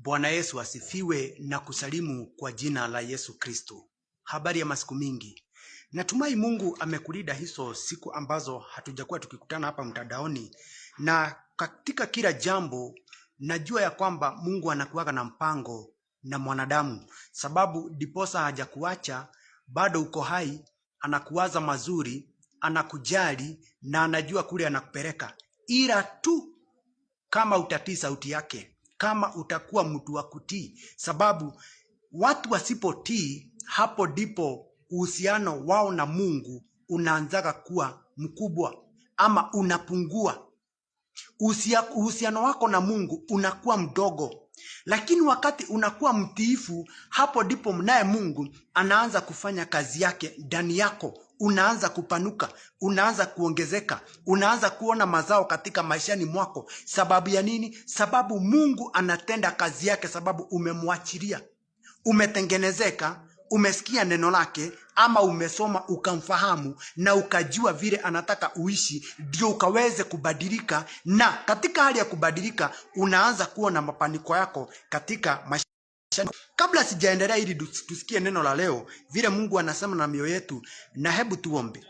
Bwana Yesu asifiwe na kusalimu kwa jina la Yesu Kristo. Habari ya masiku mingi. Natumai Mungu amekulinda hizo siku ambazo hatujakuwa tukikutana hapa mtandaoni, na katika kila jambo najua ya kwamba Mungu anakuwaga na mpango na mwanadamu, sababu diposa hajakuacha, bado uko hai, anakuwaza mazuri, anakujali na anajua kule anakupeleka, ila tu kama utatii sauti yake, kama utakuwa mtu wa kutii. Sababu watu wasipotii, hapo ndipo uhusiano wao na Mungu unaanzaga kuwa mkubwa ama unapungua. Uhusiano wako na Mungu unakuwa mdogo. Lakini wakati unakuwa mtiifu, hapo ndipo mnaye Mungu anaanza kufanya kazi yake ndani yako. Unaanza kupanuka, unaanza kuongezeka, unaanza kuona mazao katika maishani mwako. Sababu ya nini? Sababu Mungu anatenda kazi yake, sababu umemwachilia. Umetengenezeka, umesikia neno lake, ama umesoma ukamfahamu na ukajua vile anataka uishi, ndio ukaweze kubadilika. Na katika hali ya kubadilika, unaanza kuona mapaniko yako katika maisha. Kabla sijaendelea ili tusikie neno la leo, vile Mungu anasema na mioyo yetu, na hebu tuombe.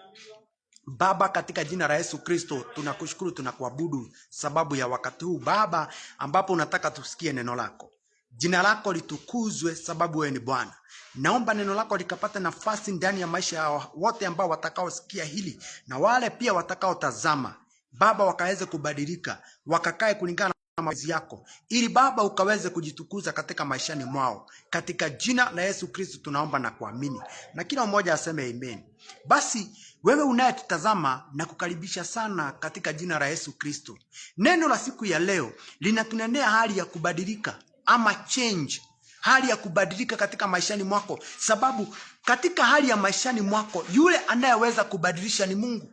Baba, katika jina la Yesu Kristo, tunakushukuru, tunakuabudu sababu ya wakati huu Baba ambapo unataka tusikie neno lako. Jina lako litukuzwe sababu wewe ni Bwana. Naomba neno lako likapata nafasi ndani ya maisha ya wote ambao watakaosikia hili, na wale pia watakaotazama Baba, wakaweze kubadilika, wakakae kulingana na mapenzi yako, ili Baba ukaweze kujitukuza katika maishani mwao. Katika jina la Yesu Kristo tunaomba na kuamini, na kila mmoja aseme amen. Basi wewe unayetutazama, na kukaribisha sana katika jina la Yesu Kristo. Neno la siku ya leo linatunenea hali ya kubadilika ama change, hali ya kubadilika katika maishani mwako. Sababu katika hali ya maishani mwako, yule anayeweza kubadilisha ni Mungu.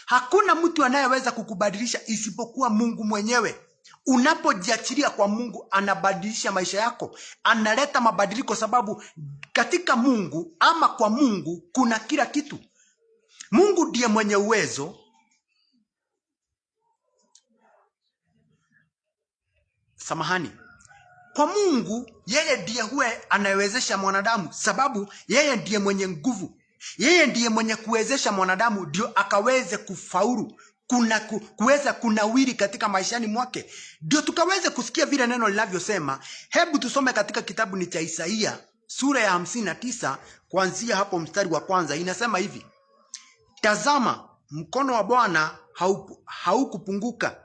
Hakuna mtu anayeweza kukubadilisha isipokuwa Mungu mwenyewe. Unapojiachilia kwa Mungu, anabadilisha maisha yako, analeta mabadiliko, sababu katika Mungu ama kwa Mungu kuna kila kitu. Mungu ndiye mwenye uwezo. Kwa Mungu, yeye ndiye huwe anayewezesha mwanadamu, sababu yeye ndiye mwenye nguvu. Yeye ndiye mwenye kuwezesha mwanadamu ndio akaweze kufaulu, kuweza kunawiri katika maishani mwake. Ndio tukaweze kusikia vile neno linavyosema. Hebu tusome katika kitabu ni cha Isaia sura ya 59 kuanzia hapo mstari wa kwanza. Inasema hivi: tazama, mkono wa Bwana haukupunguka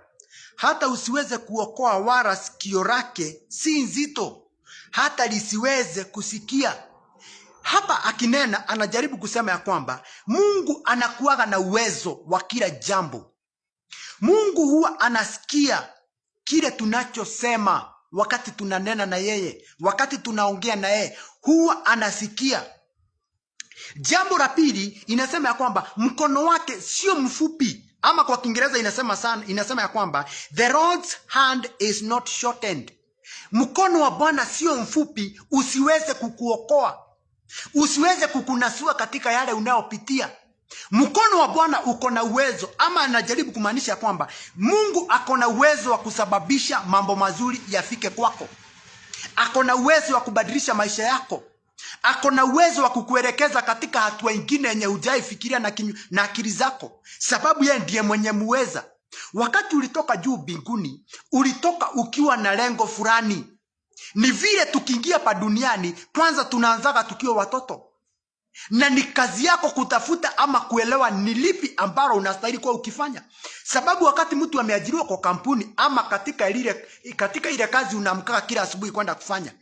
hata usiweze kuokoa, wala sikio lake si nzito hata lisiweze kusikia. Hapa akinena, anajaribu kusema ya kwamba Mungu anakuwaga na uwezo wa kila jambo. Mungu huwa anasikia kile tunachosema wakati tunanena na yeye, wakati tunaongea na yeye, huwa anasikia. Jambo la pili, inasema ya kwamba mkono wake sio mfupi, ama kwa Kiingereza inasema ya kwamba the Lord's hand is not shortened. Mkono wa Bwana sio mfupi usiweze kukuokoa, usiweze kukunasua katika yale unayopitia. Mkono wa Bwana uko na uwezo, ama anajaribu kumaanisha kwamba Mungu ako na uwezo wa kusababisha mambo mazuri yafike kwako. Ako na uwezo wa kubadilisha maisha yako. Ako na uwezo wa kukuelekeza katika hatua nyingine yenye hujaifikiria na akili zako, sababu yeye ndiye mwenye muweza. Wakati ulitoka juu mbinguni, ulitoka ukiwa na lengo fulani. Ni vile tukiingia pa duniani, kwanza tunaanzaga tukiwa watoto, na ni kazi yako kutafuta ama kuelewa ni lipi ambalo unastahili kuwa ukifanya. Sababu wakati mtu ameajiriwa kwa kampuni ama katika ile kazi unaamka kila asubuhi kwenda kufanya,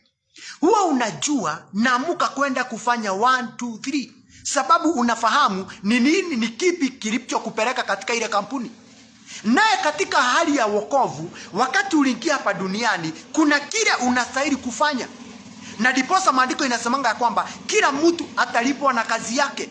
huwa unajua naamuka kwenda kufanya 1, 2, 3, sababu unafahamu ni nini, ni kipi kilichokupeleka katika ile kampuni. Naye katika hali ya wokovu, wakati uliingia hapa duniani, kuna kile unastahili kufanya, na diposa maandiko inasemanga kwamba kila mtu atalipwa na kazi yake.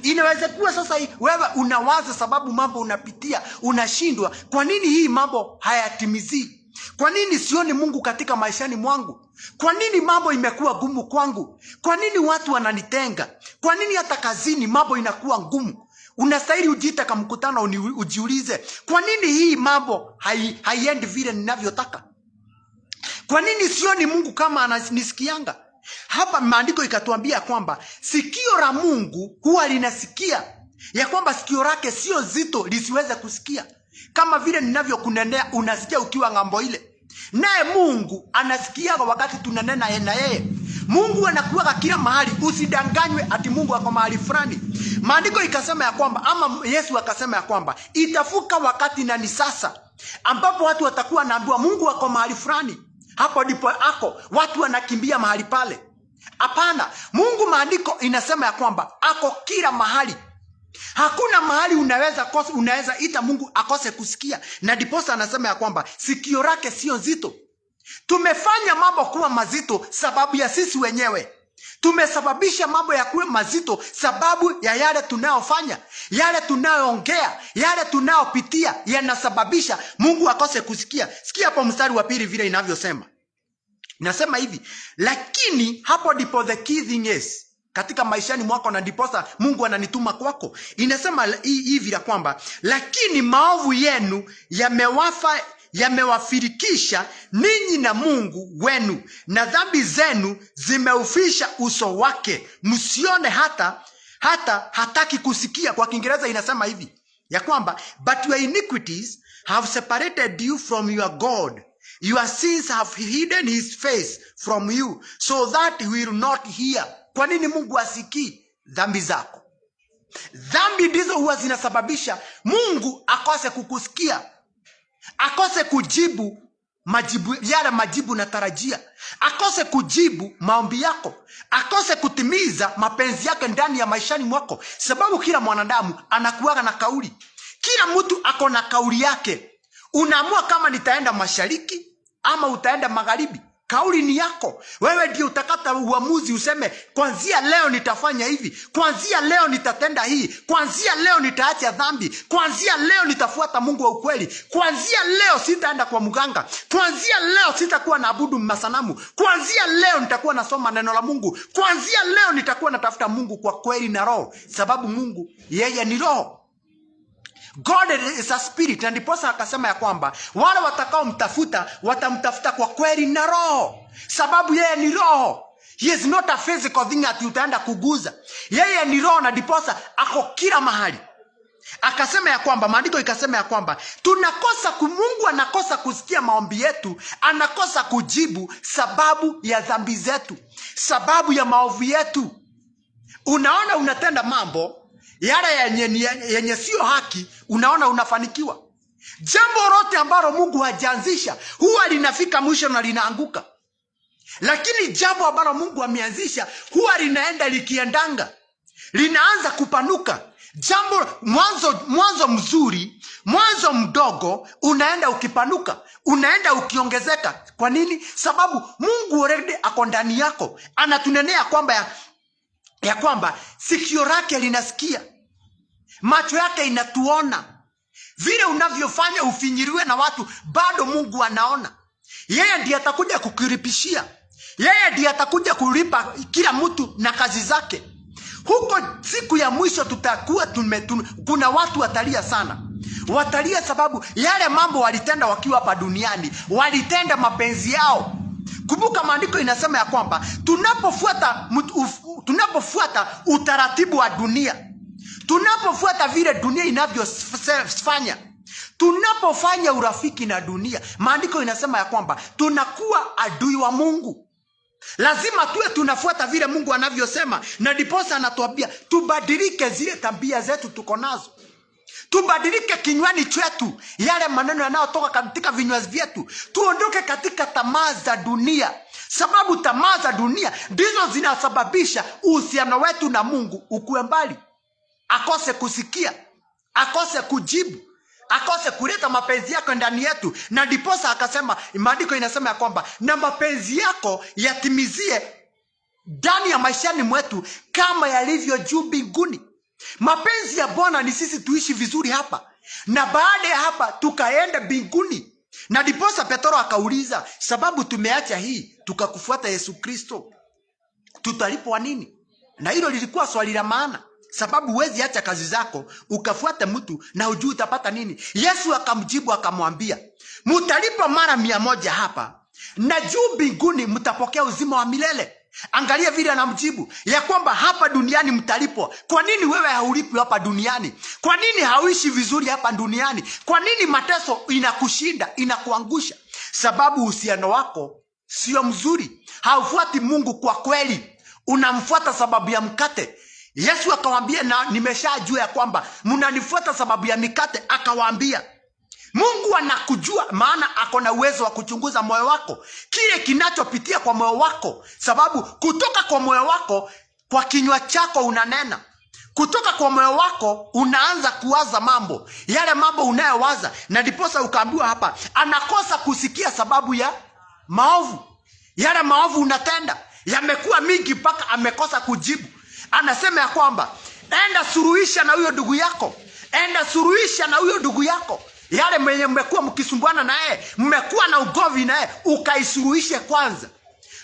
Inaweza kuwa sasa wewe unawaza, sababu mambo unapitia unashindwa, kwa nini hii mambo hayatimizii? Kwa nini sioni Mungu katika maishani mwangu? Kwa nini mambo imekuwa gumu kwangu? Kwa nini watu wananitenga? Kwa nini hata kazini mambo inakuwa ngumu? Unastahili ujiite kama mkutano, ujiulize, kwa nini hii mambo haiendi vile ninavyotaka? Kwa nini sioni Mungu kama ananisikianga? Hapa maandiko ikatuambia kwamba sikio la Mungu huwa linasikia, ya kwamba sikio lake sio zito lisiweze kusikia. Kama vile ninavyokunenea unasikia ukiwa ng'ambo ile, naye Mungu anasikia wakati tunanena na yeye. Mungu anakuwa kila mahali, usidanganywe ati Mungu ako mahali fulani. Maandiko ikasema ya kwamba, ama Yesu akasema ya kwamba itafuka wakati na ni sasa, ambapo watu watakuwa naambiwa Mungu ako mahali fulani. Hapo ndipo ako watu wanakimbia mahali pale. Hapana, Mungu maandiko inasema ya kwamba ako kila mahali. Hakuna mahali unaweza ita Mungu akose kusikia. Na diposa anasema ya kwamba sikio lake sio zito. Tumefanya mambo kuwa mazito sababu ya sisi wenyewe. Tumesababisha mambo ya kuwa mazito sababu ya yale tunayofanya, yale tunayoongea, yale tunayopitia yanasababisha Mungu akose kusikia. Sikia hapo mstari wa pili vile inavyosema. Nasema hivi, lakini hapo ndipo the key thing is katika maishani mwako, na ndiposa Mungu ananituma kwako. Inasema hivi ya kwamba lakini maovu yenu yamewafirikisha ninyi na Mungu wenu, na dhambi zenu zimeufisha uso wake, msione hata hataki kusikia. Kwa Kiingereza inasema hivi ya kwamba but your iniquities have separated you from your God, your sins have hidden his face from you so that he will not hear. Kwa nini Mungu asikii dhambi zako? Dhambi ndizo huwa zinasababisha Mungu akose kukusikia, akose kujibu yale majibu na tarajia, akose kujibu maombi yako, akose kutimiza mapenzi yake ndani ya maishani mwako. Sababu kila mwanadamu anakuwa na kauli, kila mtu ako na kauli yake. Unaamua kama nitaenda mashariki ama utaenda magharibi. Kauli ni yako. Wewe ndio utakata uamuzi, useme kuanzia leo nitafanya hivi, kuanzia leo nitatenda hii, kuanzia leo nitaacha dhambi, kuanzia leo nitafuata Mungu wa ukweli, kuanzia leo sitaenda kwa mganga, kuanzia leo sitakuwa naabudu masanamu, kuanzia leo nitakuwa nasoma neno la Mungu, kuanzia leo nitakuwa natafuta Mungu kwa kweli na roho, sababu Mungu yeye ni roho. God is a spirit. Na ndiposa akasema ya kwamba wale watakao mtafuta watamtafuta kwa kweli na roho, sababu yeye ni roho. He is not a physical thing ati utaenda kuguza. Yeye ni roho, na ndiposa ako kila mahali. Akasema ya kwamba maandiko ikasema ya kwamba Mungu anakosa kusikia maombi yetu, anakosa kujibu sababu ya dhambi zetu, sababu ya maovu yetu. Unaona unatenda mambo yale yenye sio haki, unaona unafanikiwa. Jambo lote ambalo Mungu hajaanzisha huwa linafika mwisho na linaanguka. Lakini jambo ambalo Mungu ameanzisha huwa linaenda likiendanga, linaanza kupanuka. Jambo mwanzo mzuri, mwanzo mdogo, unaenda ukipanuka, unaenda ukiongezeka. Kwa nini? Sababu Mungu already ako ndani yako. Anatunenea kwamba ya kwamba sikio lake linasikia, macho yake inatuona. Vile unavyofanya ufinyiriwe na watu, bado Mungu anaona. Yeye ndiye atakuja kukiripishia, yeye ndiye atakuja kulipa kila mtu na kazi zake. Huko siku ya mwisho tutakuwa kuna watu watalia sana. Watalia sababu yale mambo walitenda wakiwa hapa duniani, walitenda mapenzi yao. Kumbuka maandiko inasema ya kwamba tunapofuata utaratibu wa dunia, tunapofuata vile dunia inavyofanya, tunapofanya urafiki na dunia, maandiko inasema ya kwamba tunakuwa adui wa Mungu. Lazima tuwe tunafuata vile Mungu anavyosema, na ndiposa anatuambia tubadilike zile tabia zetu tuko nazo. Tubadilike kinywani chetu, yale maneno yanayotoka katika vinywa vyetu. Tuondoke katika tamaa za dunia, sababu tamaa za dunia ndizo zinasababisha uhusiano wetu na Mungu ukue mbali, akose kusikia, akose kujibu, akose kuleta mapenzi yako ndani yetu. Na ndiposa akasema, maandiko inasema ya kwamba na mapenzi yako yatimizie ndani ya maishani mwetu kama yalivyo juu mbinguni. Mapenzi ya Bwana ni sisi tuishi vizuri hapa, na baada ya hapa tukaenda mbinguni. Na ndiposa Petro akauliza, sababu tumeacha hii tukakufuata Yesu Kristo, tutalipwa nini? Na hilo lilikuwa swali la maana, sababu huwezi acha kazi zako ukafuata mtu na hujui utapata nini. Yesu akamjibu akamwambia, mtalipwa mara 100 hapa, na juu mbinguni mtapokea uzima wa milele. Angalia vile anamjibu ya kwamba hapa duniani mtalipwa. Kwa nini wewe haulipi hapa duniani? Kwa nini hauishi vizuri hapa duniani? Kwa nini mateso inakushinda, inakuangusha? Sababu uhusiano wako sio mzuri. Haufuati Mungu kwa kweli, unamfuata sababu ya mkate. Yesu akawaambia, na nimeshajua ya kwamba mnanifuata sababu ya mikate. Akawaambia, Mungu anakujua, maana ako na uwezo wa kuchunguza moyo wako, kile kinachopitia kwa moyo wako, sababu kutoka kwa moyo wako, kwa kinywa chako unanena. Kutoka kwa moyo wako unaanza kuwaza mambo, yale mambo unayowaza, na ndiposa ukaambiwa hapa anakosa kusikia sababu ya maovu. Yale maovu unatenda yamekuwa mingi mpaka amekosa kujibu. Anasema ya kwamba enda suruhisha na huyo ndugu yako, enda suruhisha na huyo ndugu yako. Yale mwenye mmekuwa mkisumbuana naye, mmekuwa na ugomvi naye, ukaisuruhishe kwanza.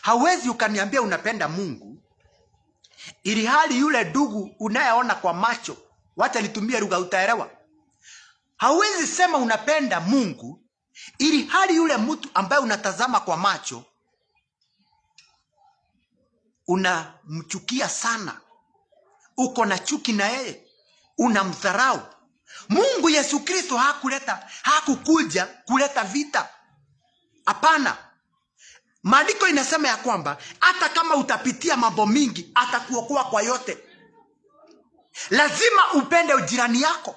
Hawezi ukaniambia unapenda Mungu ili hali yule ndugu unayeona kwa macho, wacha nitumie lugha utaelewa. Hawezi sema unapenda Mungu ili hali yule mtu ambaye unatazama kwa macho unamchukia sana, uko na chuki na yeye, unamdharau. Mungu Yesu Kristo hakukuja kuleta vita. Hapana. Maandiko inasema ya kwamba hata kama utapitia mambo mingi, atakuokoa kwa yote. Lazima upende ujirani yako,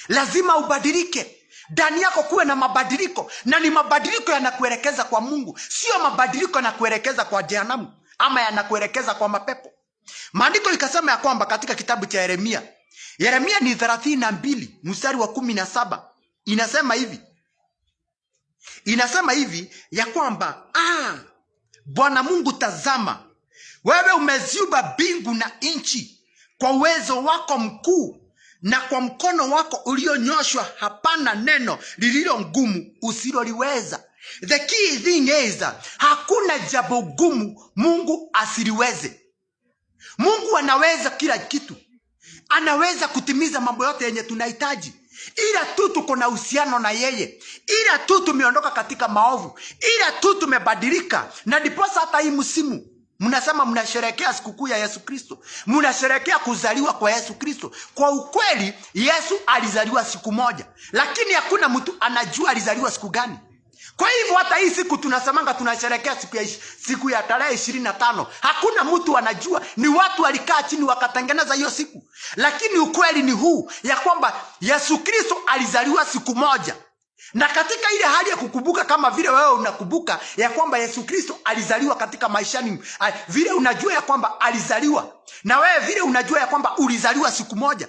lazima ubadilike. Ndani yako kuwe na mabadiliko, na ni mabadiliko yanakuelekeza kwa Mungu, sio mabadiliko yanakuelekeza kwa jehanamu ama yanakuelekeza kwa mapepo. Maandiko ikasema ya kwamba katika kitabu cha Yeremia ni 32 mstari wa 17, inasema hivi ya kwamba Bwana Mungu, tazama, wewe umeziumba mbingu na nchi kwa uwezo wako mkuu, na kwa mkono wako ulionyoshwa hapana neno lililo ngumu usiloliweza. The key thing is, hakuna jambo gumu Mungu asiliweze. Mungu anaweza kila kitu, anaweza kutimiza mambo yote yenye tunahitaji, ila tu tuko na uhusiano na yeye, ila tu tumeondoka katika maovu, ila tu tumebadilika. Na ndiposa hata hii msimu mnasema mnasherehekea sikukuu ya Yesu Kristo, mnasherehekea kuzaliwa kwa Yesu Kristo. Kwa ukweli Yesu alizaliwa siku moja, lakini hakuna mtu anajua alizaliwa siku gani. Kwa hivyo hata hii siku tunasemanga tunasherehekea siku ya tarehe 25, hakuna mtu anajua. Ni watu walikaa chini wakatengeneza hiyo siku. Lakini ukweli ni huu ya kwamba Yesu Kristo alizaliwa siku moja. Na katika ile hali ya kukumbuka, kama vile wewe unakumbuka ya kwamba Yesu Kristo alizaliwa katika maishani, vile unajua ya kwamba alizaliwa, na wewe vile unajua ya kwamba ulizaliwa siku moja,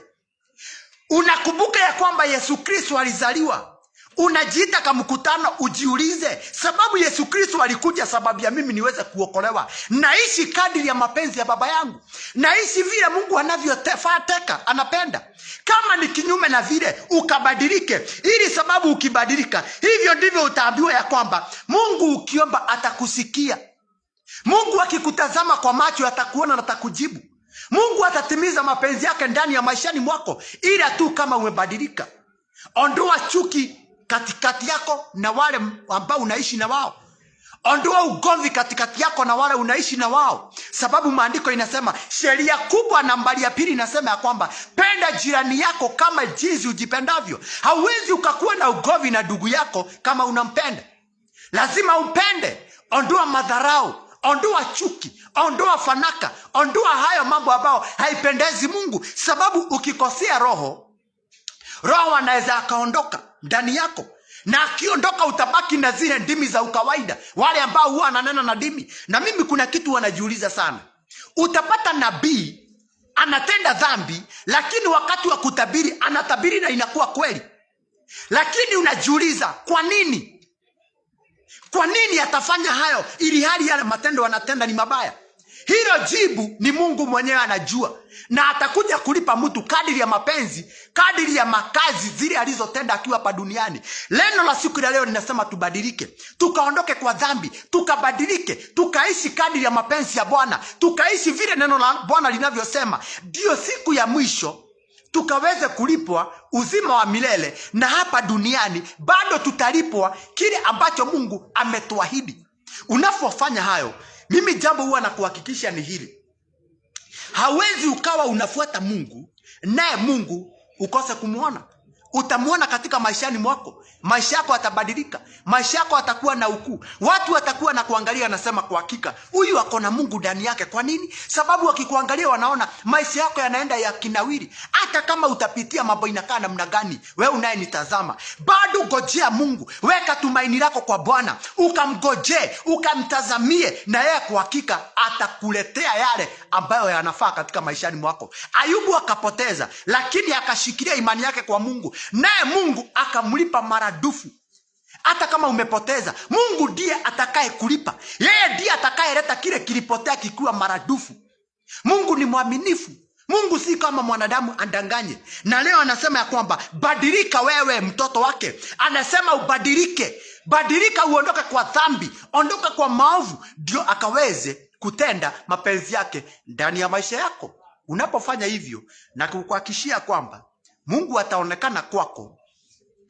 unakumbuka ya kwamba Yesu Kristo alizaliwa, unajiita kama mkutano, ujiulize, sababu Yesu Kristo alikuja sababu ya mimi niweze kuokolewa. Naishi kadiri ya mapenzi ya Baba yangu, naishi vile Mungu anavyotaka, anapenda. Kama ni kinyume na vile, ukabadilike, ili sababu ukibadilika, hivyo ndivyo utaambiwa ya kwamba Mungu ukiomba atakusikia. Mungu akikutazama kwa macho atakuona na atakujibu. Mungu atatimiza mapenzi yake ndani ya maishani mwako, ila tu kama umebadilika. Ondoa chuki katikati yako na wale ambao unaishi na wao. Ondoa ugomvi katikati yako na wale unaishi na wao, sababu maandiko inasema, sheria kubwa nambari ya 2 inasema ya kwamba penda jirani yako kama jinsi ujipendavyo. Hauwezi ukakuwa na ugomvi na ndugu yako kama unampenda. Lazima umpende. Ondoa madharau, ondoa chuki, ondoa fanaka, ondoa hayo mambo ambayo haipendezi Mungu, sababu ukikosea roho anaweza akaondoka ndani yako, na akiondoka utabaki na zile ndimi za ukawaida, wale ambao huwa ananena na ndimi. Na mimi kuna kitu wanajiuliza sana. Utapata nabii anatenda dhambi, lakini wakati wa kutabiri anatabiri na inakuwa kweli. Lakini unajiuliza kwa nini? Kwa nini atafanya hayo ili hali yale matendo anatenda ni mabaya? Hilo jibu ni Mungu mwenyewe anajua, na atakuja kulipa mtu kadiri ya mapenzi, kadiri ya makazi zile alizotenda akiwa hapa duniani. Neno la siku ya leo linasema tubadilike, tukaondoke kwa dhambi, tukabadilike, tukaishi kadiri ya mapenzi ya Bwana, tukaishi vile neno la Bwana linavyosema, ndio siku ya mwisho tukaweze kulipwa uzima wa milele. Na hapa duniani bado tutalipwa kile ambacho Mungu ametuahidi. Unapofanya hayo, mimi jambo huwa nakuhakikisha ni hili: hawezi ukawa unafuata Mungu naye Mungu ukose kumuona. Utamuona katika maishani mwako. Maisha yako yatabadilika. Maisha yako yatakuwa na ukuu. Watu watakuwa na kuangalia, nasema kwa hakika huyu ako na Mungu ndani yake. Kwa nini? Sababu wakikuangalia wanaona maisha yako yanaenda ya kinawiri. Hata kama utapitia mambo inakaa namna gani, wewe unayenitazama, bado ngojea Mungu. Weka tumaini lako kwa Bwana, ukamgojee, ukamtazamie, na yeye kwa hakika atakuletea yale ambayo yanafaa katika maishani mwako. Ayubu akapoteza, lakini akashikilia imani yake kwa Mungu, naye Mungu akamlipa maradufu. Hata kama umepoteza, Mungu ndiye atakaye kulipa. Yeye ndiye atakayeleta kile kilipotea kikiwa maradufu. Mungu ni mwaminifu. Mungu si kama mwanadamu andanganye. Na leo anasema ya kwamba badilika wewe mtoto wake. Anasema ubadilike. Badilika, uondoke kwa dhambi, ondoka kwa maovu, ndio akaweze kutenda mapenzi yake ndani ya maisha yako. Unapofanya hivyo, na kukuhakikishia kwamba Mungu ataonekana kwako,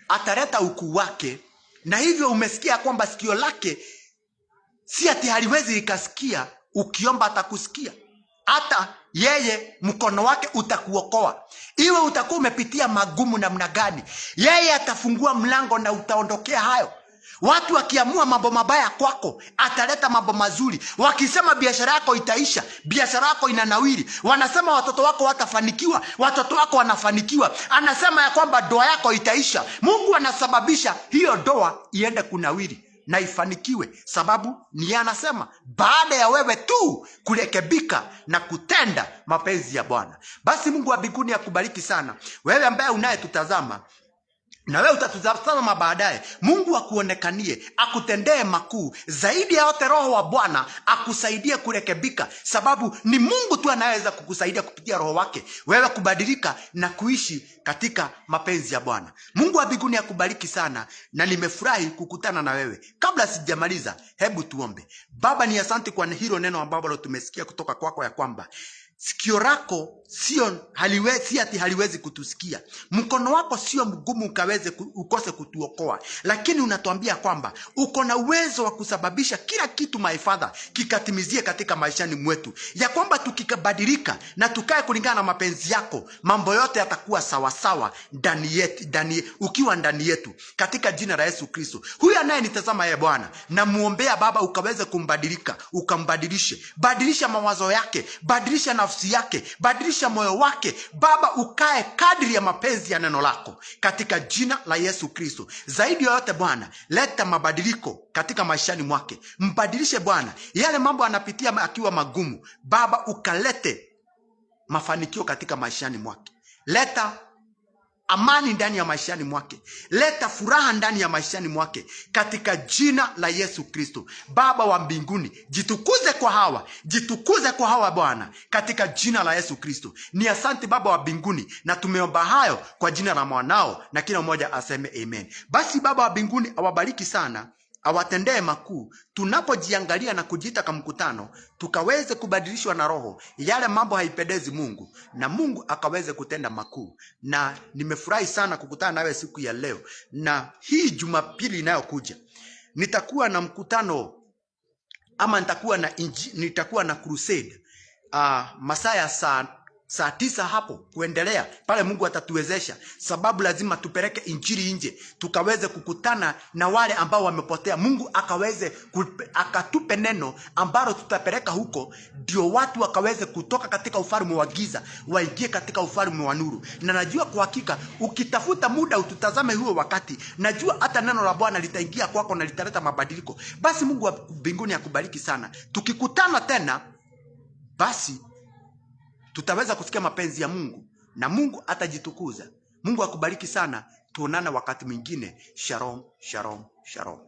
ataleta ukuu wake. Na hivyo umesikia kwamba sikio lake si ati haliwezi likasikia, ukiomba atakusikia. Hata yeye mkono wake utakuokoa. Iwe utakuwa umepitia magumu namna gani, yeye atafungua mlango na utaondokea hayo. Watu wakiamua mambo mabaya kwako, ataleta mambo mazuri. Wakisema biashara yako itaisha, biashara yako inanawiri. Wanasema watoto wako watafanikiwa, watoto wako wanafanikiwa. Anasema ya kwamba ndoa yako itaisha, Mungu anasababisha hiyo ndoa iende kunawiri na ifanikiwe, sababu ni anasema baada ya wewe tu kurekebika na kutenda mapenzi ya Bwana. Basi Mungu wa mbinguni akubariki sana wewe ambaye unayetutazama, na wewe utatutazama baadaye. Mungu akuonekanie, akutendee makuu zaidi ya yote. Roho wa Bwana akusaidie kurekebika, sababu ni Mungu tu anaweza kukusaidia kupitia Roho wake wewe kubadilika na kuishi katika mapenzi ya Bwana. Mungu wa mbinguni akubariki sana, na nimefurahi kukutana na wewe. Kabla sijamaliza, hebu tuombe. Baba, ni asante kwa hilo neno ambalo tumesikia kutoka kwako, ya kwamba sikio lako si ati haliwezi kutusikia. Mkono wako sio mgumu ukose kutuokoa. Lakini unatuambia kwamba uko na uwezo wa kusababisha kila kitu, my Father, kikatimizie katika maishani mwetu. Ya kwamba tukikabadilika na tukae kulingana na mapenzi yako, mambo yote yatakuwa sawasawa ukiwa ndani yetu. Katika jina la Yesu Kristo. Huyu anayenitazama ye Bwana, namuombea Baba ukaweze kumbadilika, ukambadilishe. Badilisha mawazo yake, badilisha nafsi yake, badilisha moyo wake Baba, ukae kadri ya mapenzi ya neno lako, katika jina la Yesu Kristo. Zaidi ya yote Bwana, leta mabadiliko katika maishani mwake. Mbadilishe Bwana, yale mambo anapitia akiwa magumu, Baba ukalete mafanikio katika maishani mwake. Leta amani ndani ya maishani mwake. Leta furaha ndani ya maishani mwake, katika jina la Yesu Kristo. Baba wa mbinguni, jitukuze kwa hawa Bwana, katika jina la Yesu Kristo. Ni asante Baba wa mbinguni, na tumeomba hayo kwa jina la mwanao, na kila mmoja aseme amen. Basi Baba wa mbinguni awabariki sana, awatendee makuu. Tunapojiangalia na kujiita kama mkutano, tukaweze kubadilishwa na Roho, yale mambo haipendezi Mungu, na Mungu akaweze kutenda makuu. Na nimefurahi sana kukutana nawe siku ya leo. Na hii Jumapili inayokuja nitakuwa na mkutano, ama nitakuwa na crusade masaa ya saa 9 hapo kuendelea pale. Mungu atatuwezesha, sababu lazima tupeleke injili nje, tukaweze kukutana na wale ambao wamepotea. Mungu akatupe neno ambalo tutapeleka huko, ndio watu wakaweze kutoka katika ufalme wa giza waingie katika ufalme wa nuru. Na najua kwa hakika ukitafuta muda ututazame huo wakati, najua hata neno la Bwana litaingia kwako na litaleta mabadiliko. Basi Mungu wa mbinguni akubariki sana. Tukikutana tena, basi tutaweza kusikia mapenzi ya Mungu na Mungu atajitukuza. Mungu akubariki sana. Tuonane wakati mwingine. Shalom, shalom, shalom.